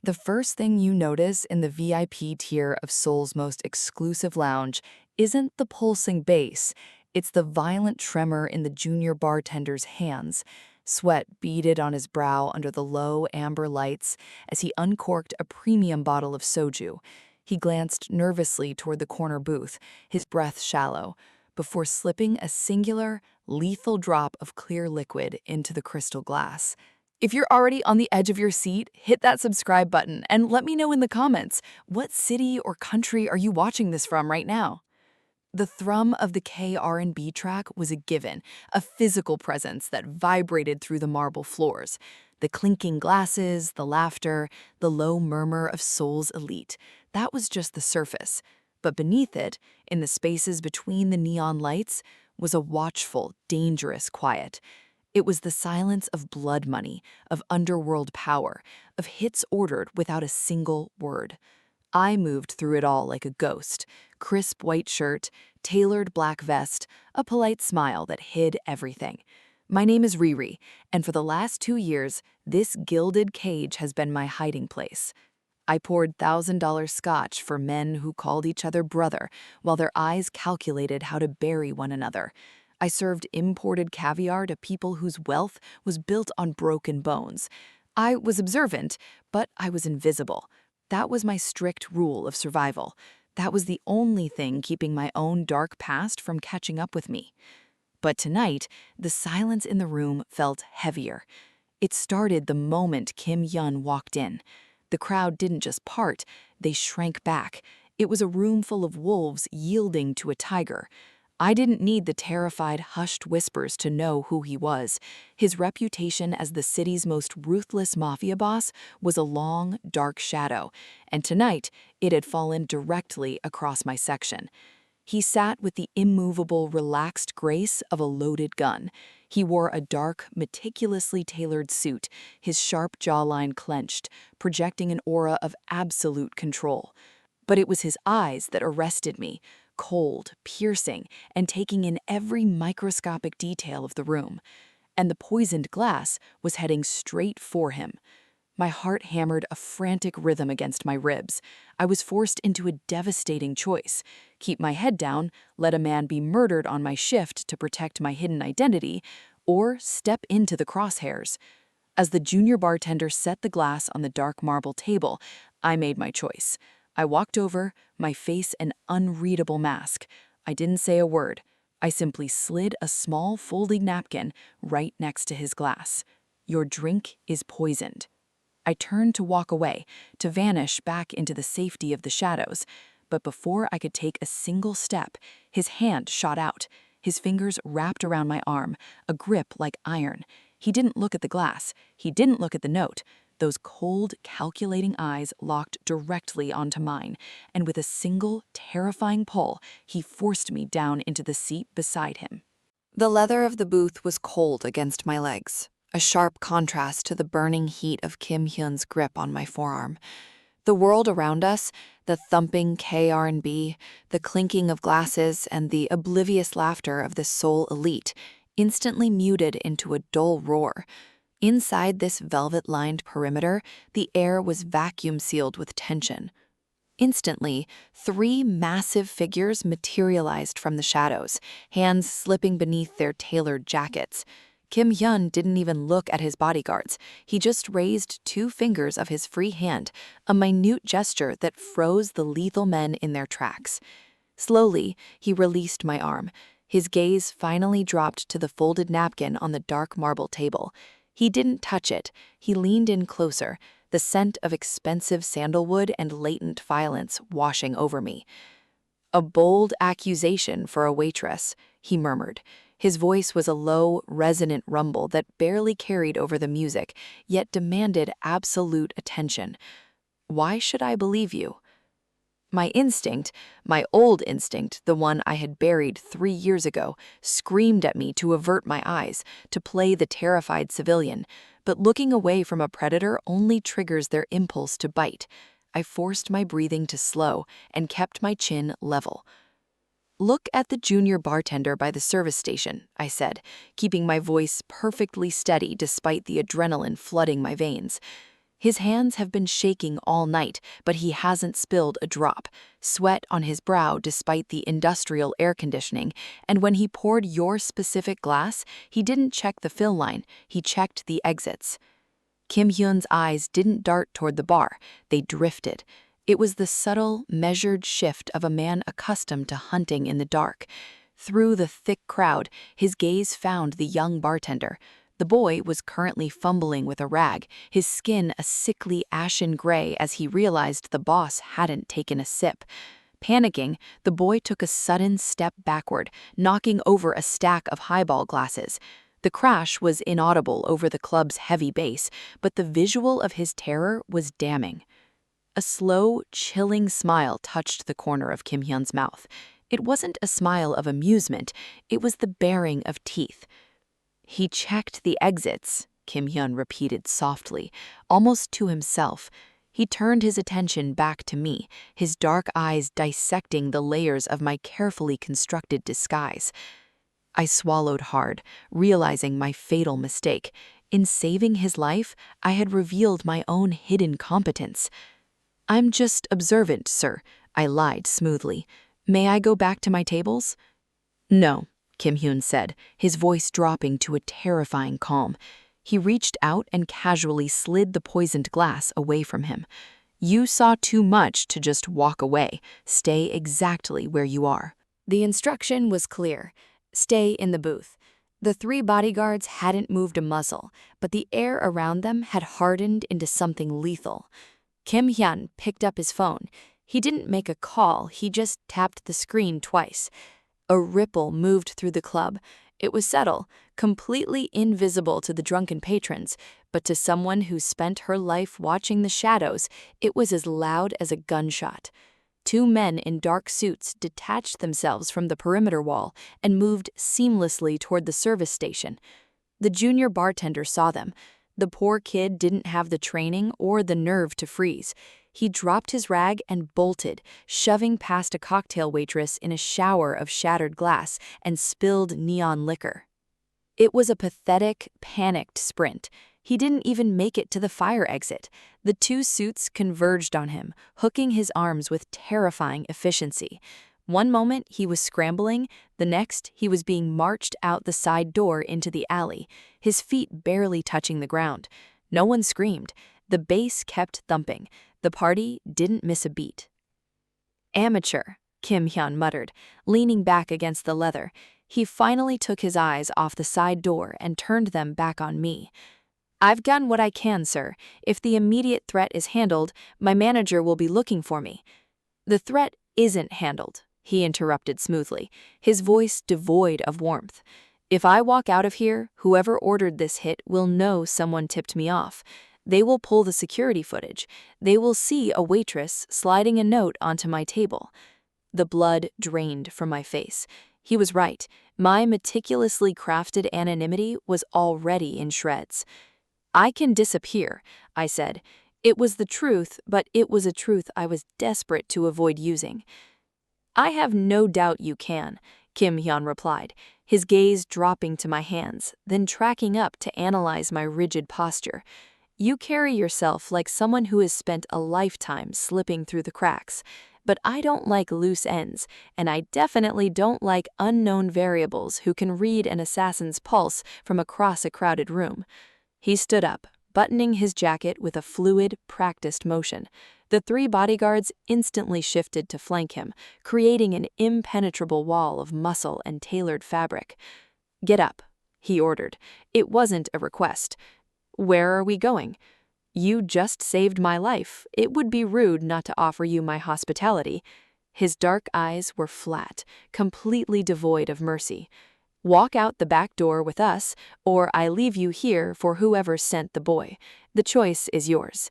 The first thing you notice in the VIP tier of Seoul's most exclusive lounge isn't the pulsing bass, it's the violent tremor in the junior bartender's hands. Sweat beaded on his brow under the low amber lights as he uncorked a premium bottle of soju. He glanced nervously toward the corner booth, his breath shallow, before slipping a singular, lethal drop of clear liquid into the crystal glass. If you're already on the edge of your seat, hit that subscribe button and let me know in the comments, what city or country are you watching this from right now? The thrum of the K-R&B track was a given, a physical presence that vibrated through the marble floors. The clinking glasses, the laughter, the low murmur of Seoul's elite. That was just the surface. But beneath it, in the spaces between the neon lights, was a watchful, dangerous quiet. It was the silence of blood money, of underworld power, of hits ordered without a single word. I moved through it all like a ghost. Crisp white shirt, tailored black vest, a polite smile that hid everything. My name is Riri, and for the last 2 years, this gilded cage has been my hiding place. I poured $1,000 scotch for men who called each other brother, while their eyes calculated how to bury one another. I served imported caviar to people whose wealth was built on broken bones. I was observant, but I was invisible. That was my strict rule of survival. That was the only thing keeping my own dark past from catching up with me. But tonight, the silence in the room felt heavier. It started the moment Kim-hyun walked in. The crowd didn't just part, they shrank back. It was a room full of wolves yielding to a tiger. I didn't need the terrified, hushed whispers to know who he was. His reputation as the city's most ruthless mafia boss was a long, dark shadow, and tonight it had fallen directly across my section. He sat with the immovable, relaxed grace of a loaded gun. He wore a dark, meticulously tailored suit, his sharp jawline clenched, projecting an aura of absolute control. But it was his eyes that arrested me, cold, piercing, and taking in every microscopic detail of the room. And the poisoned glass was heading straight for him. My heart hammered a frantic rhythm against my ribs. I was forced into a devastating choice: keep my head down, let a man be murdered on my shift to protect my hidden identity, or step into the crosshairs. As the junior bartender set the glass on the dark marble table, I made my choice. I walked over, my face an unreadable mask. I didn't say a word. I simply slid a small folding napkin right next to his glass. "Your drink is poisoned." I turned to walk away, to vanish back into the safety of the shadows. But before I could take a single step, his hand shot out. His fingers wrapped around my arm, a grip like iron. He didn't look at the glass. He didn't look at the note. Those cold, calculating eyes locked directly onto mine, and with a single, terrifying pull, he forced me down into the seat beside him. The leather of the booth was cold against my legs, a sharp contrast to the burning heat of Kim-hyun's grip on my forearm. The world around us, the thumping K-R&B, the clinking of glasses, and the oblivious laughter of the Seoul elite, instantly muted into a dull roar. Inside this velvet-lined perimeter, the air was vacuum-sealed with tension. Instantly, 3 massive figures materialized from the shadows, hands slipping beneath their tailored jackets. Kim-hyun didn't even look at his bodyguards. He just raised 2 fingers of his free hand, a minute gesture that froze the lethal men in their tracks. Slowly, he released my arm. His gaze finally dropped to the folded napkin on the dark marble table. He didn't touch it. He leaned in closer, the scent of expensive sandalwood and latent violence washing over me. "A bold accusation for a waitress," he murmured. His voice was a low, resonant rumble that barely carried over the music, yet demanded absolute attention. "Why should I believe you?" My instinct, my old instinct, the one I had buried 3 years ago, screamed at me to avert my eyes, to play the terrified civilian. But looking away from a predator only triggers their impulse to bite. I forced my breathing to slow and kept my chin level. "Look at the junior bartender by the service station," I said, keeping my voice perfectly steady despite the adrenaline flooding my veins. His hands have been shaking all night, but he hasn't spilled a drop. Sweat on his brow despite the industrial air conditioning, and when he poured your specific glass, he didn't check the fill line, he checked the exits. Kim-hyun's eyes didn't dart toward the bar, they drifted. It was the subtle, measured shift of a man accustomed to hunting in the dark. Through the thick crowd, his gaze found the young bartender. The boy was currently fumbling with a rag, his skin a sickly ashen gray as he realized the boss hadn't taken a sip. Panicking, the boy took a sudden step backward, knocking over a stack of highball glasses. The crash was inaudible over the club's heavy bass, but the visual of his terror was damning. A slow, chilling smile touched the corner of Kim-hyun's mouth. It wasn't a smile of amusement, it was the baring of teeth. "He checked the exits," Kim-hyun repeated softly, almost to himself. He turned his attention back to me, his dark eyes dissecting the layers of my carefully constructed disguise. I swallowed hard, realizing my fatal mistake. In saving his life, I had revealed my own hidden competence. "I'm just observant, sir," I lied smoothly. "May I go back to my tables?" "No," Kim-hyun said, his voice dropping to a terrifying calm. He reached out and casually slid the poisoned glass away from him. "You saw too much to just walk away. Stay exactly where you are." The instruction was clear. Stay in the booth. The 3 bodyguards hadn't moved a muscle, but the air around them had hardened into something lethal. Kim-hyun picked up his phone. He didn't make a call, he just tapped the screen twice. A ripple moved through the club. It was subtle, completely invisible to the drunken patrons, but to someone who spent her life watching the shadows, it was as loud as a gunshot. 2 men in dark suits detached themselves from the perimeter wall and moved seamlessly toward the service station. The junior bartender saw them. The poor kid didn't have the training or the nerve to freeze. He dropped his rag and bolted, shoving past a cocktail waitress in a shower of shattered glass and spilled neon liquor. It was a pathetic, panicked sprint. He didn't even make it to the fire exit. The 2 suits converged on him, hooking his arms with terrifying efficiency. One moment he was scrambling, the next he was being marched out the side door into the alley, his feet barely touching the ground. No one screamed. The bass kept thumping. The party didn't miss a beat. "Amateur," Kim-hyun muttered, leaning back against the leather. He finally took his eyes off the side door and turned them back on me. "I've done what I can, sir. If the immediate threat is handled, my manager will be looking for me." "The threat isn't handled," he interrupted smoothly, his voice devoid of warmth. "If I walk out of here, whoever ordered this hit will know someone tipped me off. They will pull the security footage. They will see a waitress sliding a note onto my table." The blood drained from my face. He was right. My meticulously crafted anonymity was already in shreds. "I can disappear," I said. It was the truth, but it was a truth I was desperate to avoid using. "I have no doubt you can," Kim-hyun replied, his gaze dropping to my hands, then tracking up to analyze my rigid posture. "You carry yourself like someone who has spent a lifetime slipping through the cracks. But I don't like loose ends, and I definitely don't like unknown variables who can read an assassin's pulse from across a crowded room." He stood up, buttoning his jacket with a fluid, practiced motion. The 3 bodyguards instantly shifted to flank him, creating an impenetrable wall of muscle and tailored fabric. "Get up," he ordered. It wasn't a request. "Where are we going?" "You just saved my life. It would be rude not to offer you my hospitality." His dark eyes were flat, completely devoid of mercy. "Walk out the back door with us, or I leave you here for whoever sent the boy. The choice is yours."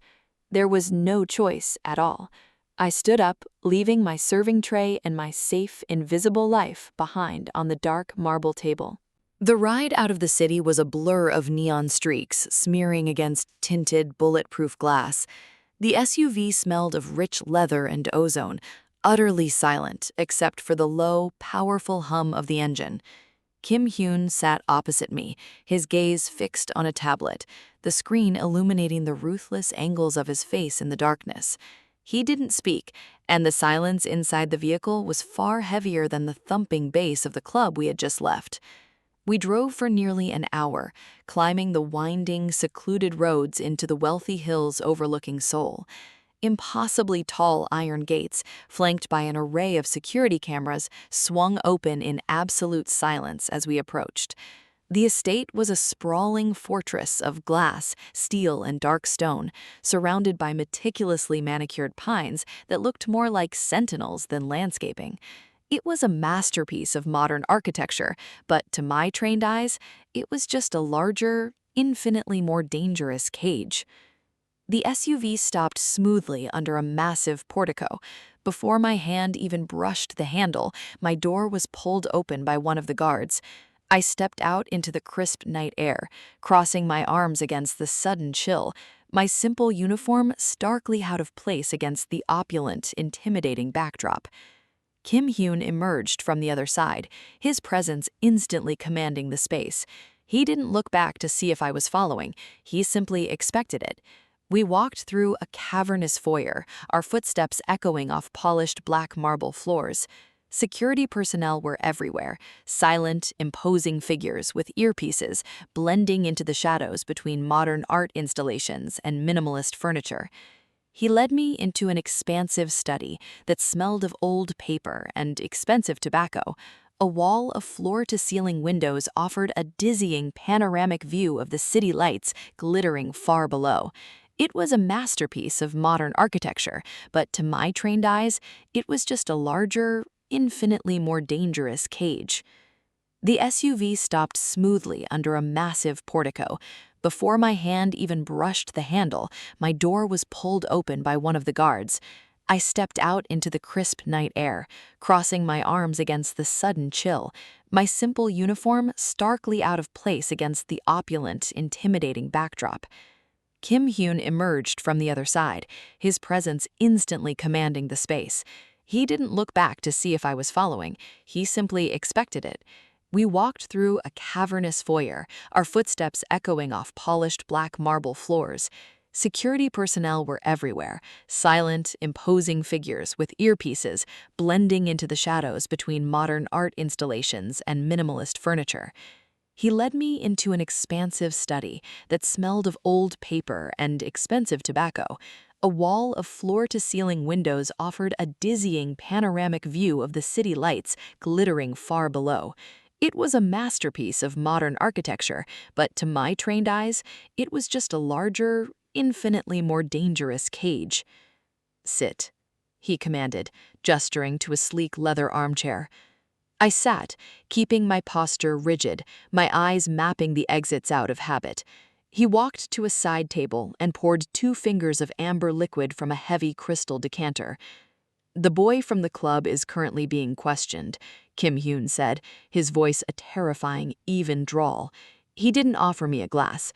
There was no choice at all. I stood up, leaving my serving tray and my safe, invisible life behind on the dark marble table. The ride out of the city was a blur of neon streaks smearing against tinted, bulletproof glass. The SUV smelled of rich leather and ozone, utterly silent except for the low, powerful hum of the engine. Kim-hyun sat opposite me, his gaze fixed on a tablet, the screen illuminating the ruthless angles of his face in the darkness. He didn't speak, and the silence inside the vehicle was far heavier than the thumping bass of the club we had just left. We drove for nearly an hour, climbing the winding, secluded roads into the wealthy hills overlooking Seoul. Impossibly tall iron gates, flanked by an array of security cameras, swung open in absolute silence as we approached. The estate was a sprawling fortress of glass, steel, and dark stone, surrounded by meticulously manicured pines that looked more like sentinels than landscaping. It was a masterpiece of modern architecture, but to my trained eyes, it was just a larger, infinitely more dangerous cage. The SUV stopped smoothly under a massive portico. Before my hand even brushed the handle, my door was pulled open by one of the guards. I stepped out into the crisp night air, crossing my arms against the sudden chill, my simple uniform starkly out of place against the opulent, intimidating backdrop. Kim-hyun emerged from the other side, his presence instantly commanding the space. He didn't look back to see if I was following, he simply expected it. We walked through a cavernous foyer, our footsteps echoing off polished black marble floors. Security personnel were everywhere, silent, imposing figures with earpieces, blending into the shadows between modern art installations and minimalist furniture. He led me into an expansive study that smelled of old paper and expensive tobacco. A wall of floor-to-ceiling windows offered a dizzying panoramic view of the city lights glittering far below. It was a masterpiece of modern architecture, but to my trained eyes, it was just a larger, infinitely more dangerous cage. The SUV stopped smoothly under a massive portico. Before my hand even brushed the handle, my door was pulled open by one of the guards. I stepped out into the crisp night air, crossing my arms against the sudden chill, my simple uniform starkly out of place against the opulent, intimidating backdrop. Kim-hyun emerged from the other side, his presence instantly commanding the space. He didn't look back to see if I was following, he simply expected it. We walked through a cavernous foyer, our footsteps echoing off polished black marble floors. Security personnel were everywhere, silent, imposing figures with earpieces, blending into the shadows between modern art installations and minimalist furniture. He led me into an expansive study that smelled of old paper and expensive tobacco. A wall of floor-to-ceiling windows offered a dizzying panoramic view of the city lights glittering far below. It was a masterpiece of modern architecture, but to my trained eyes, it was just a larger, infinitely more dangerous cage. "Sit," he commanded, gesturing to a sleek leather armchair. I sat, keeping my posture rigid, my eyes mapping the exits out of habit. He walked to a side table and poured 2 fingers of amber liquid from a heavy crystal decanter. "The boy from the club is currently being questioned," Kim-hyun said, his voice a terrifying, even drawl. "He didn't offer me a glass.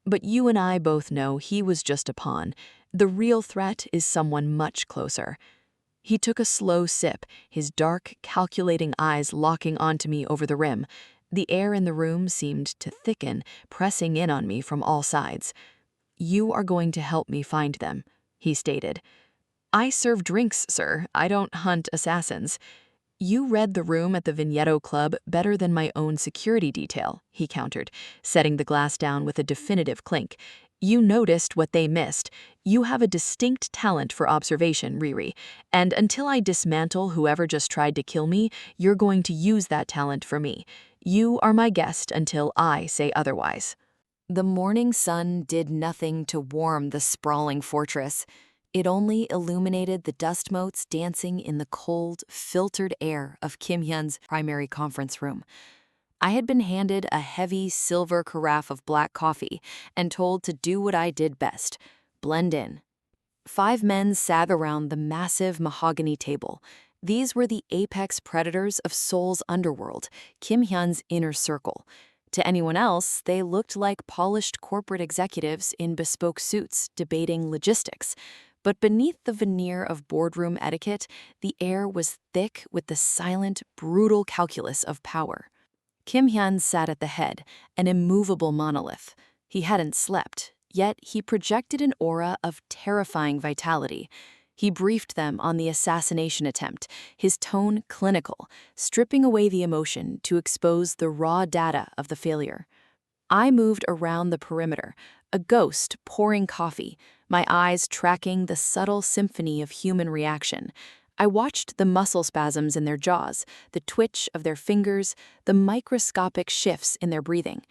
But you and I both know he was just a pawn. The real threat is someone much closer." He took a slow sip, his dark, calculating eyes locking onto me over the rim. The air in the room seemed to thicken, pressing in on me from all sides. "You are going to help me find them," he stated. "I serve drinks, sir. I don't hunt assassins." "You read the room at the Vigneto Club better than my own security detail," he countered, setting the glass down with a definitive clink. "You noticed what they missed. You have a distinct talent for observation, Riri, and until I dismantle whoever just tried to kill me, you're going to use that talent for me. You are my guest until I say otherwise." The morning sun did nothing to warm the sprawling fortress. It only illuminated the dust motes dancing in the cold, filtered air of Kim-hyun's primary conference room. I had been handed a heavy silver carafe of black coffee and told to do what I did best, blend in. 5 men sat around the massive mahogany table. These were the apex predators of Seoul's underworld, Kim-hyun's inner circle. To anyone else, they looked like polished corporate executives in bespoke suits debating logistics. But beneath the veneer of boardroom etiquette, the air was thick with the silent, brutal calculus of power. Kim-hyun sat at the head, an immovable monolith. He hadn't slept, yet he projected an aura of terrifying vitality. He briefed them on the assassination attempt, his tone clinical, stripping away the emotion to expose the raw data of the failure. I moved around the perimeter, a ghost pouring coffee, my eyes tracking the subtle symphony of human reaction. I watched the muscle spasms in their jaws, the twitch of their fingers, the microscopic shifts in their breathing.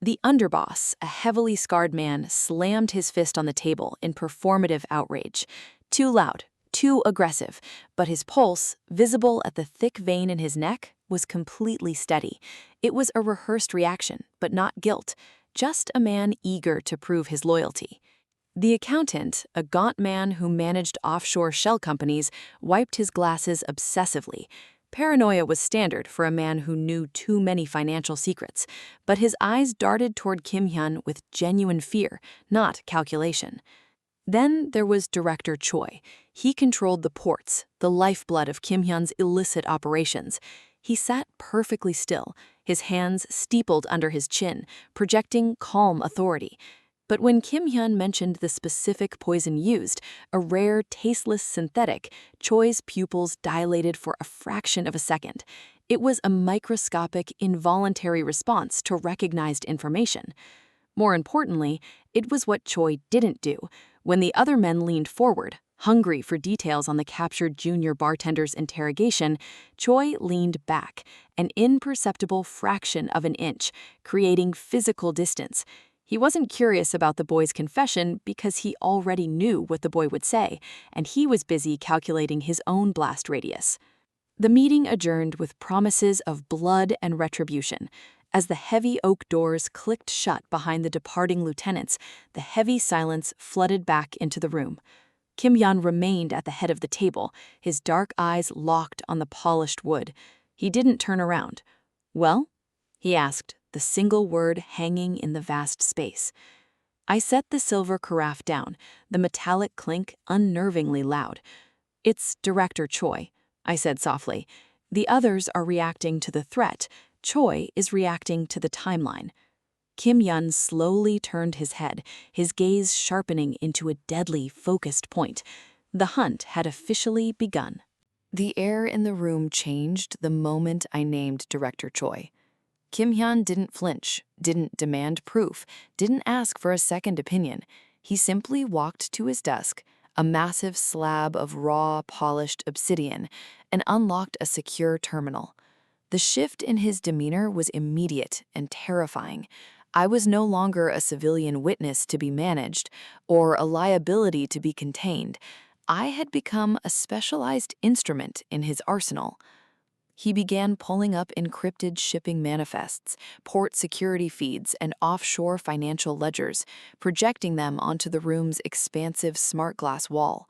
The underboss, a heavily scarred man, slammed his fist on the table in performative outrage. Too loud, too aggressive, but his pulse, visible at the thick vein in his neck, was completely steady. It was a rehearsed reaction, but not guilt, just a man eager to prove his loyalty. The accountant, a gaunt man who managed offshore shell companies, wiped his glasses obsessively. Paranoia was standard for a man who knew too many financial secrets, but his eyes darted toward Kim-hyun with genuine fear, not calculation. Then there was Director Choi. He controlled the ports, the lifeblood of Kim-hyun's illicit operations. He sat perfectly still, his hands steepled under his chin, projecting calm authority. But when Kim-hyun mentioned the specific poison used, a rare, tasteless synthetic, Choi's pupils dilated for a fraction of a second. It was a microscopic, involuntary response to recognized information. More importantly, it was what Choi didn't do. When the other men leaned forward, hungry for details on the captured junior bartender's interrogation, Choi leaned back, an imperceptible fraction of an inch, creating physical distance. He wasn't curious about the boy's confession because he already knew what the boy would say, and he was busy calculating his own blast radius. The meeting adjourned with promises of blood and retribution. As the heavy oak doors clicked shut behind the departing lieutenants, the heavy silence flooded back into the room. Kim-hyun remained at the head of the table, his dark eyes locked on the polished wood. He didn't turn around. "Well?" he asked, the single word hanging in the vast space. I set the silver carafe down, the metallic clink unnervingly loud. "It's Director Choi," I said softly. "The others are reacting to the threat. Choi is reacting to the timeline." Kim-hyun slowly turned his head, his gaze sharpening into a deadly, focused point. The hunt had officially begun. The air in the room changed the moment I named Director Choi. Kim-hyun didn't flinch, didn't demand proof, didn't ask for a second opinion. He simply walked to his desk, a massive slab of raw, polished obsidian, and unlocked a secure terminal. The shift in his demeanor was immediate and terrifying. I was no longer a civilian witness to be managed or a liability to be contained. I had become a specialized instrument in his arsenal. He began pulling up encrypted shipping manifests, port security feeds, and offshore financial ledgers, projecting them onto the room's expansive smart glass wall.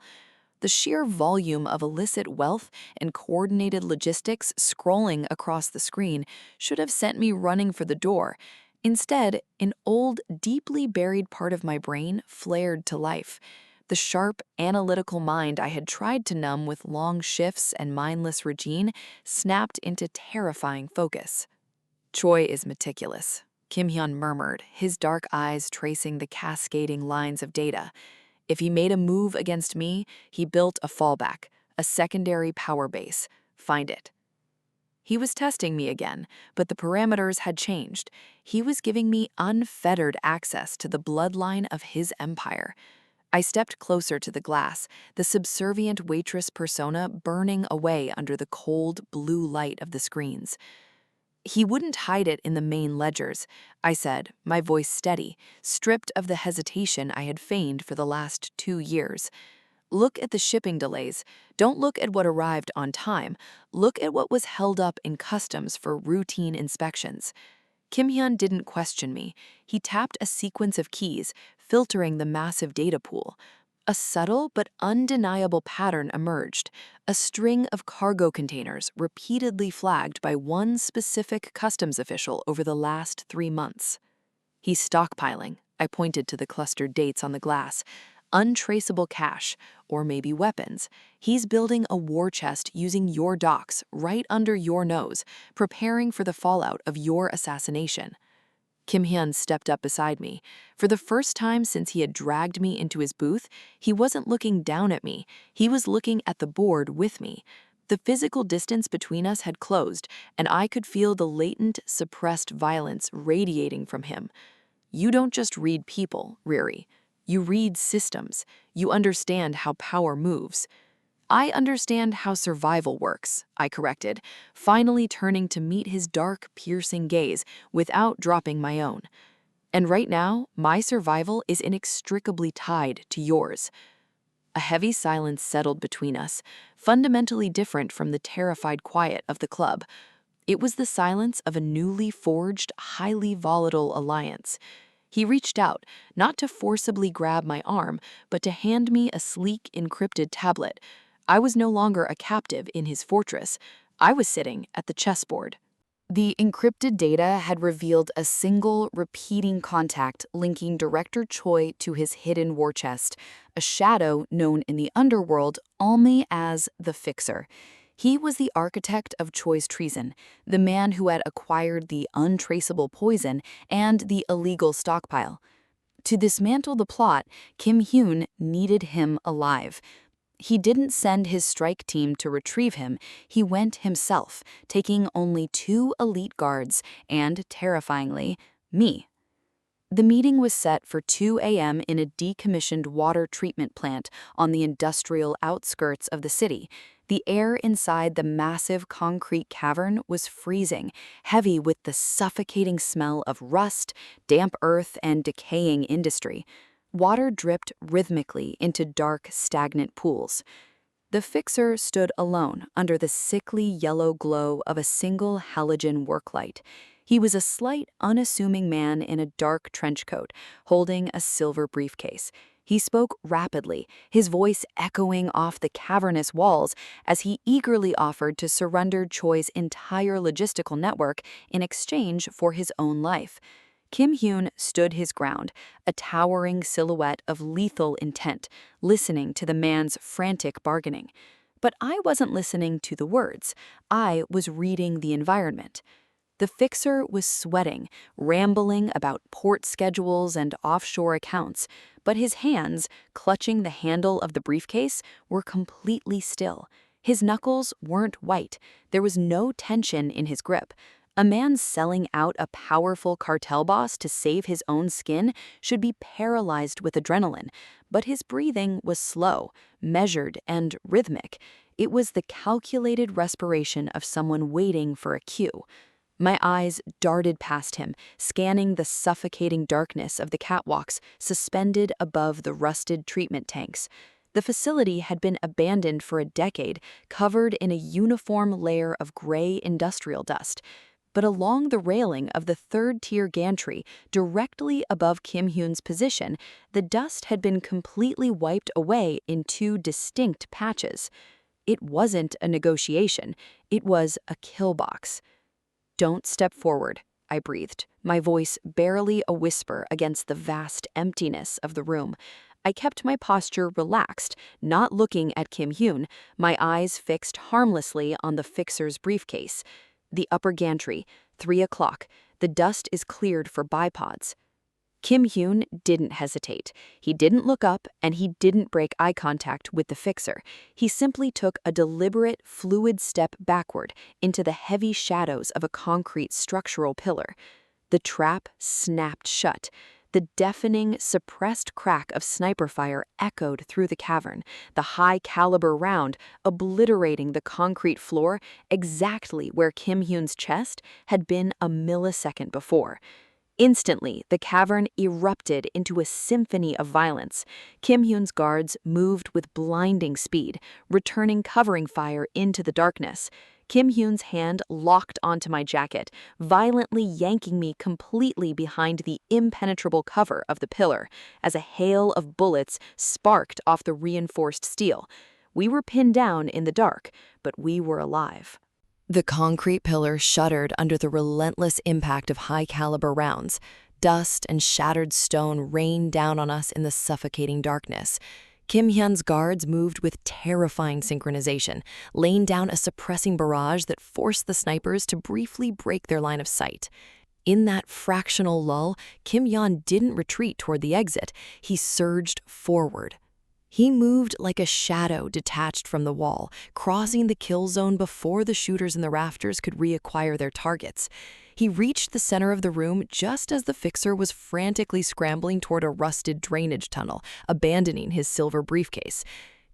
The sheer volume of illicit wealth and coordinated logistics scrolling across the screen should have sent me running for the door. Instead, an old, deeply buried part of my brain flared to life. The sharp, analytical mind I had tried to numb with long shifts and mindless routine snapped into terrifying focus. "Choi is meticulous," Kim-hyun murmured, his dark eyes tracing the cascading lines of data. "If he made a move against me, he built a fallback, a secondary power base. Find it." He was testing me again, but the parameters had changed. He was giving me unfettered access to the bloodline of his empire. I stepped closer to the glass, the subservient waitress persona burning away under the cold, blue light of the screens. "He wouldn't hide it in the main ledgers," I said, my voice steady, stripped of the hesitation I had feigned for the last 2 years. "Look at the shipping delays. Don't look at what arrived on time. Look at what was held up in customs for routine inspections." Kim-hyun didn't question me. He tapped a sequence of keys, filtering the massive data pool. A subtle but undeniable pattern emerged, a string of cargo containers repeatedly flagged by one specific customs official over the last 3 months. "He's stockpiling," I pointed to the clustered dates on the glass. "Untraceable cash, or maybe weapons. He's building a war chest using your docks right under your nose, preparing for the fallout of your assassination. Kim-hyun stepped up beside me. For the first time since he had dragged me into his booth, he wasn't looking down at me. He was looking at the board with me. The physical distance between us had closed, and I could feel the latent, suppressed violence radiating from him. You don't just read people, Riri. You read systems. You understand how power moves. I understand how survival works, I corrected, finally turning to meet his dark, piercing gaze without dropping my own. And right now, my survival is inextricably tied to yours. A heavy silence settled between us, fundamentally different from the terrified quiet of the club. It was the silence of a newly forged, highly volatile alliance. He reached out, not to forcibly grab my arm, but to hand me a sleek, encrypted tablet. I was no longer a captive in his fortress. I was sitting at the chessboard. The encrypted data had revealed a single, repeating contact linking Director Choi to his hidden war chest, a shadow known in the underworld only as the Fixer. He was the architect of Choi's treason, the man who had acquired the untraceable poison and the illegal stockpile. To dismantle the plot, Kim-hyun needed him alive. He didn't send his strike team to retrieve him. He went himself, taking only 2 elite guards and, terrifyingly, me. The meeting was set for 2 a.m. in a decommissioned water treatment plant on the industrial outskirts of the city. The air inside the massive concrete cavern was freezing, heavy with the suffocating smell of rust, damp earth, and decaying industry. Water dripped rhythmically into dark, stagnant pools. The Fixer stood alone under the sickly yellow glow of a single halogen work light. He was a slight, unassuming man in a dark trench coat, holding a silver briefcase. He spoke rapidly, his voice echoing off the cavernous walls as he eagerly offered to surrender Choi's entire logistical network in exchange for his own life. Kim-hyun stood his ground, a towering silhouette of lethal intent, listening to the man's frantic bargaining. But I wasn't listening to the words. I was reading the environment. The Fixer was sweating, rambling about port schedules and offshore accounts, but his hands, clutching the handle of the briefcase, were completely still. His knuckles weren't white. There was no tension in his grip. A man selling out a powerful cartel boss to save his own skin should be paralyzed with adrenaline, but his breathing was slow, measured, and rhythmic. It was the calculated respiration of someone waiting for a cue. My eyes darted past him, scanning the suffocating darkness of the catwalks suspended above the rusted treatment tanks. The facility had been abandoned for a decade, covered in a uniform layer of gray industrial dust. But along the railing of the third-tier gantry, directly above Kim-hyun's position, the dust had been completely wiped away in 2 distinct patches. It wasn't a negotiation, it was a kill box. "Don't step forward," I breathed, my voice barely a whisper against the vast emptiness of the room. I kept my posture relaxed, not looking at Kim-hyun, my eyes fixed harmlessly on the Fixer's briefcase. The upper gantry, 3 o'clock. The dust is cleared for bipods. Kim-hyun didn't hesitate. He didn't look up, and he didn't break eye contact with the Fixer. He simply took a deliberate, fluid step backward into the heavy shadows of a concrete structural pillar. The trap snapped shut. The deafening, suppressed crack of sniper fire echoed through the cavern, the high-caliber round obliterating the concrete floor exactly where Kim-hyun's chest had been a millisecond before. Instantly, the cavern erupted into a symphony of violence. Kim-hyun's guards moved with blinding speed, returning covering fire into the darkness. Kim-hyun's hand locked onto my jacket, violently yanking me completely behind the impenetrable cover of the pillar, as a hail of bullets sparked off the reinforced steel. We were pinned down in the dark, but we were alive. The concrete pillar shuddered under the relentless impact of high-caliber rounds. Dust and shattered stone rained down on us in the suffocating darkness. Kim-hyun's guards moved with terrifying synchronization, laying down a suppressing barrage that forced the snipers to briefly break their line of sight. In that fractional lull, Kim-hyun didn't retreat toward the exit, he surged forward. He moved like a shadow detached from the wall, crossing the kill zone before the shooters in the rafters could reacquire their targets. He reached the center of the room just as the fixer was frantically scrambling toward a rusted drainage tunnel, abandoning his silver briefcase.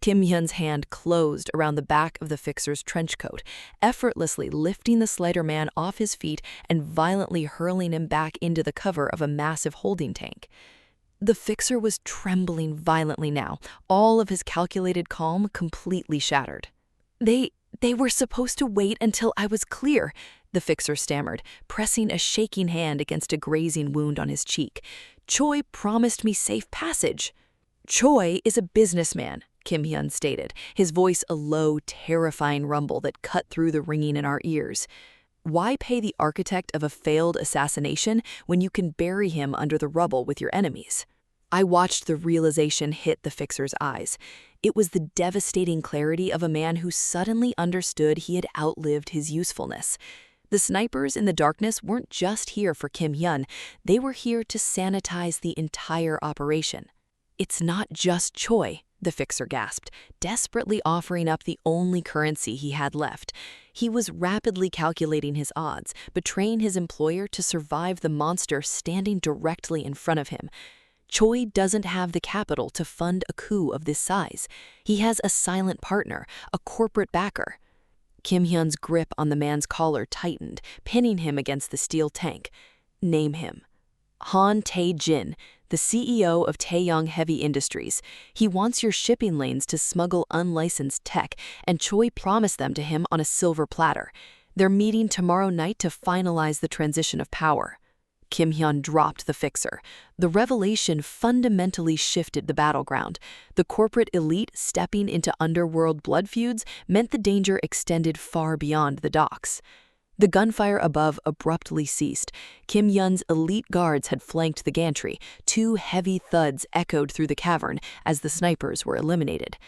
Kim-hyun's hand closed around the back of the fixer's trench coat, effortlessly lifting the slider man off his feet and violently hurling him back into the cover of a massive holding tank. The fixer was trembling violently now, all of his calculated calm completely shattered. They were supposed to wait until I was clear, the fixer stammered, pressing a shaking hand against a grazing wound on his cheek. Choi promised me safe passage. Choi is a businessman, Kim-hyun stated, his voice a low, terrifying rumble that cut through the ringing in our ears. Why pay the architect of a failed assassination when you can bury him under the rubble with your enemies? I watched the realization hit the fixer's eyes. It was the devastating clarity of a man who suddenly understood he had outlived his usefulness. The snipers in the darkness weren't just here for Kim-hyun, they were here to sanitize the entire operation. It's not just Choi, the fixer gasped, desperately offering up the only currency he had left. He was rapidly calculating his odds, betraying his employer to survive the monster standing directly in front of him. Choi doesn't have the capital to fund a coup of this size. He has a silent partner, a corporate backer. Kim-hyun's grip on the man's collar tightened, pinning him against the steel tank. Name him. Han Tae-jin, the CEO of Taeyong Heavy Industries. He wants your shipping lanes to smuggle unlicensed tech, and Choi promised them to him on a silver platter. They're meeting tomorrow night to finalize the transition of power. Kim-hyun dropped the fixer. The revelation fundamentally shifted the battleground. The corporate elite stepping into underworld blood feuds meant the danger extended far beyond the docks. The gunfire above abruptly ceased. Kim-hyun's elite guards had flanked the gantry. 2 heavy thuds echoed through the cavern as the snipers were eliminated.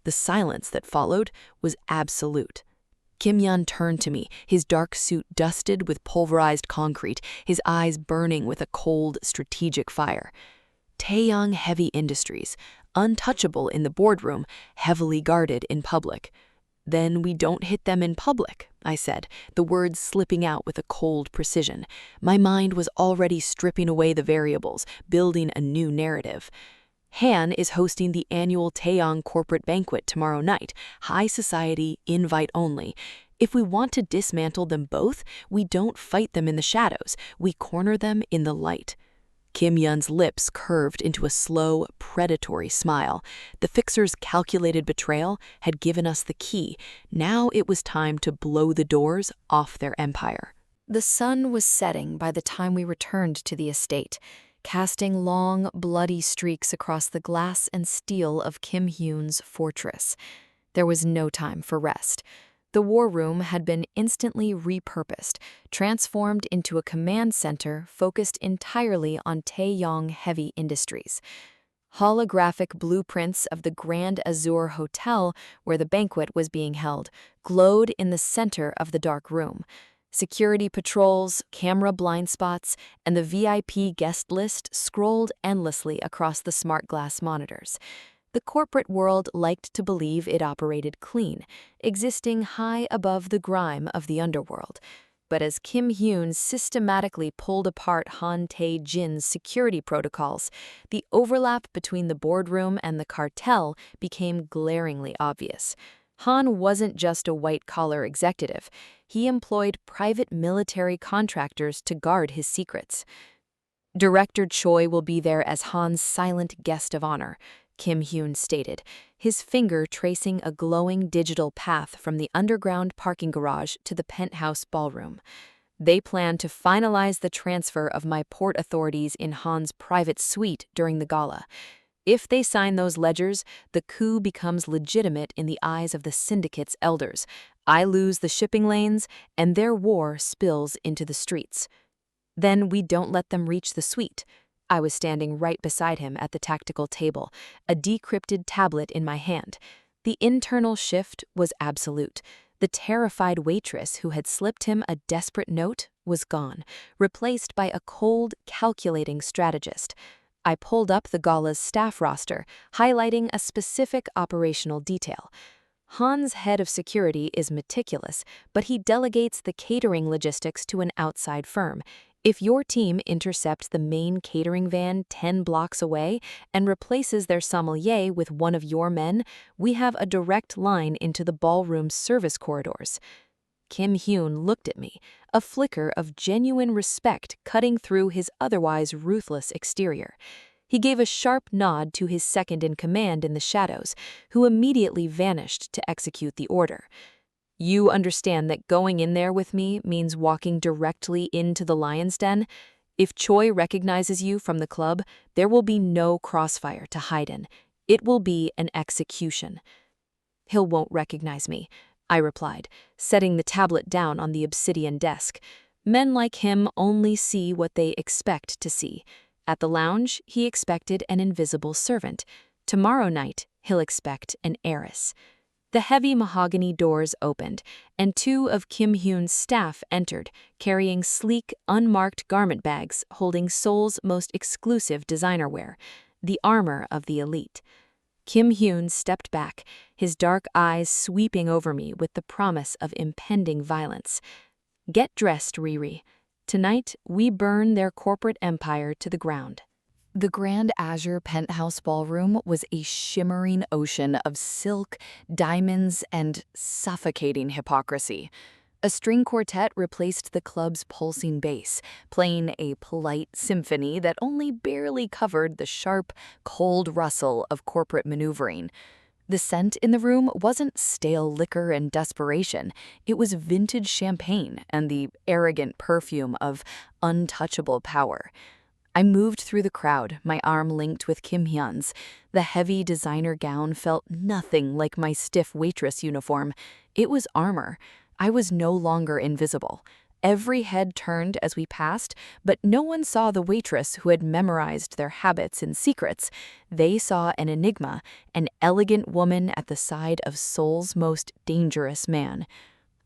The silence that followed was absolute. Kim-hyun turned to me, his dark suit dusted with pulverized concrete, his eyes burning with a cold, strategic fire. Taeyong Heavy Industries, untouchable in the boardroom, heavily guarded in public. Then we don't hit them in public, I said, the words slipping out with a cold precision. My mind was already stripping away the variables, building a new narrative. Han is hosting the annual Taeyong corporate banquet tomorrow night, high society, invite only. If we want to dismantle them both, we don't fight them in the shadows, we corner them in the light. Kim-hyun's lips curved into a slow, predatory smile. The fixer's calculated betrayal had given us the key. Now it was time to blow the doors off their empire. The sun was setting by the time we returned to the estate, casting long, bloody streaks across the glass and steel of Kim-hyun's fortress. There was no time for rest. The war room had been instantly repurposed, transformed into a command center focused entirely on Taeyong Heavy Industries. Holographic blueprints of the Grand Azure Hotel, where the banquet was being held, glowed in the center of the dark room. Security patrols, camera blind spots, and the VIP guest list scrolled endlessly across the smart glass monitors. The corporate world liked to believe it operated clean, existing high above the grime of the underworld. But as Kim-hyun systematically pulled apart Han Tae-jin's security protocols, the overlap between the boardroom and the cartel became glaringly obvious. Han wasn't just a white-collar executive. He employed private military contractors to guard his secrets. Director Choi will be there as Han's silent guest of honor, Kim-hyun stated, his finger tracing a glowing digital path from the underground parking garage to the penthouse ballroom. They plan to finalize the transfer of my port authorities in Han's private suite during the gala. If they sign those ledgers, the coup becomes legitimate in the eyes of the syndicate's elders. I lose the shipping lanes, and their war spills into the streets. Then we don't let them reach the suite. I was standing right beside him at the tactical table, a decrypted tablet in my hand. The internal shift was absolute. The terrified waitress who had slipped him a desperate note was gone, replaced by a cold, calculating strategist. I pulled up the gala's staff roster, highlighting a specific operational detail. Han's head of security is meticulous, but he delegates the catering logistics to an outside firm. If your team intercepts the main catering van 10 blocks away and replaces their sommelier with one of your men, we have a direct line into the ballroom's service corridors. Kim-hyun looked at me, a flicker of genuine respect cutting through his otherwise ruthless exterior. He gave a sharp nod to his second-in-command in the shadows, who immediately vanished to execute the order. You understand that going in there with me means walking directly into the lion's den? If Choi recognizes you from the club, there will be no crossfire to hide in. It will be an execution. He won't recognize me, I replied, setting the tablet down on the obsidian desk. Men like him only see what they expect to see. At the lounge, he expected an invisible servant. Tomorrow night, he'll expect an heiress. The heavy mahogany doors opened, and two of Kim-hyun's staff entered, carrying sleek, unmarked garment bags holding Seoul's most exclusive designer wear, the armor of the elite. Kim-hyun stepped back, his dark eyes sweeping over me with the promise of impending violence. Get dressed, Riri. Tonight, we burn their corporate empire to the ground. The Grand Azure penthouse ballroom was a shimmering ocean of silk, diamonds, and suffocating hypocrisy. A string quartet replaced the club's pulsing bass, playing a polite symphony that only barely covered the sharp, cold rustle of corporate maneuvering. The scent in the room wasn't stale liquor and desperation. It was vintage champagne and the arrogant perfume of untouchable power. I moved through the crowd, my arm linked with Kim-hyun's. The heavy designer gown felt nothing like my stiff waitress uniform. It was armor. I was no longer invisible. Every head turned as we passed, but no one saw the waitress who had memorized their habits and secrets. They saw an enigma, an elegant woman at the side of Seoul's most dangerous man.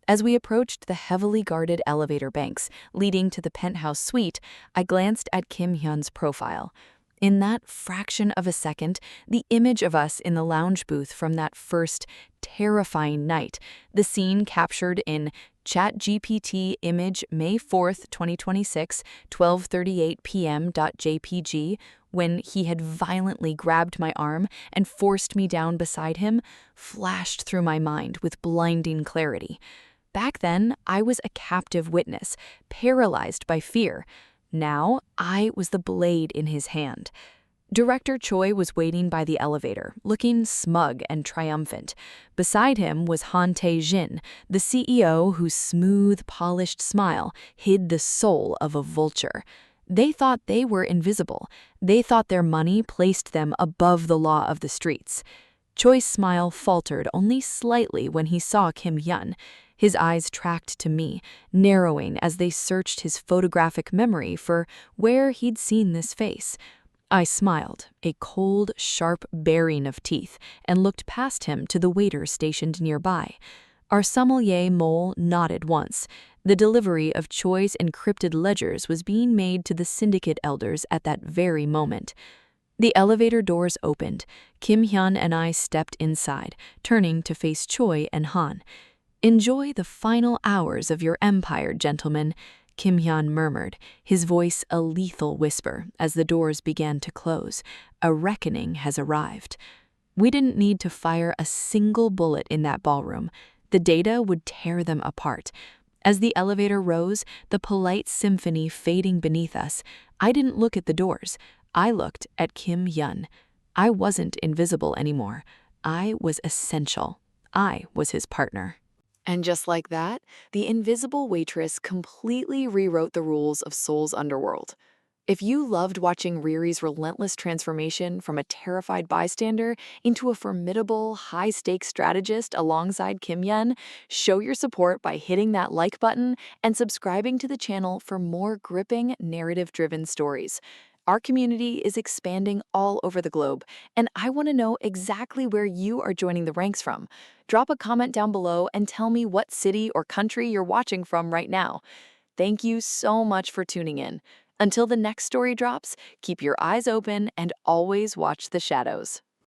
As we approached the heavily guarded elevator banks leading to the penthouse suite, I glanced at Kim-hyun's profile. In that fraction of a second, the image of us in the lounge booth from that first terrifying night, the scene captured in ChatGPT image May 4th, 2026, 12:38 p.m.jpg, when he had violently grabbed my arm and forced me down beside him, flashed through my mind with blinding clarity. Back then, I was a captive witness, paralyzed by fear. Now, I was the blade in his hand. Director Choi was waiting by the elevator, looking smug and triumphant. Beside him was Han Tae-jin, the CEO whose smooth, polished smile hid the soul of a vulture. They thought they were invisible. They thought their money placed them above the law of the streets. Choi's smile faltered only slightly when he saw Kim-hyun. His eyes tracked to me, narrowing as they searched his photographic memory for where he'd seen this face. I smiled, a cold, sharp baring of teeth, and looked past him to the waiter stationed nearby. Our sommelier mole nodded once. The delivery of Choi's encrypted ledgers was being made to the syndicate elders at that very moment. The elevator doors opened. Kim-hyun and I stepped inside, turning to face Choi and Han. "Enjoy the final hours of your empire, gentlemen," Kim-hyun murmured, his voice a lethal whisper as the doors began to close. A reckoning has arrived. We didn't need to fire a single bullet in that ballroom. The data would tear them apart. As the elevator rose, the polite symphony fading beneath us, I didn't look at the doors. I looked at Kim-hyun. I wasn't invisible anymore. I was essential. I was his partner. And just like that, the invisible waitress completely rewrote the rules of Seoul's underworld. If you loved watching Riri's relentless transformation from a terrified bystander into a formidable, high-stakes strategist alongside Kim-hyun, show your support by hitting that like button and subscribing to the channel for more gripping, narrative-driven stories. Our community is expanding all over the globe, and I want to know exactly where you are joining the ranks from. Drop a comment down below and tell me what city or country you're watching from right now. Thank you so much for tuning in. Until the next story drops, keep your eyes open and always watch the shadows.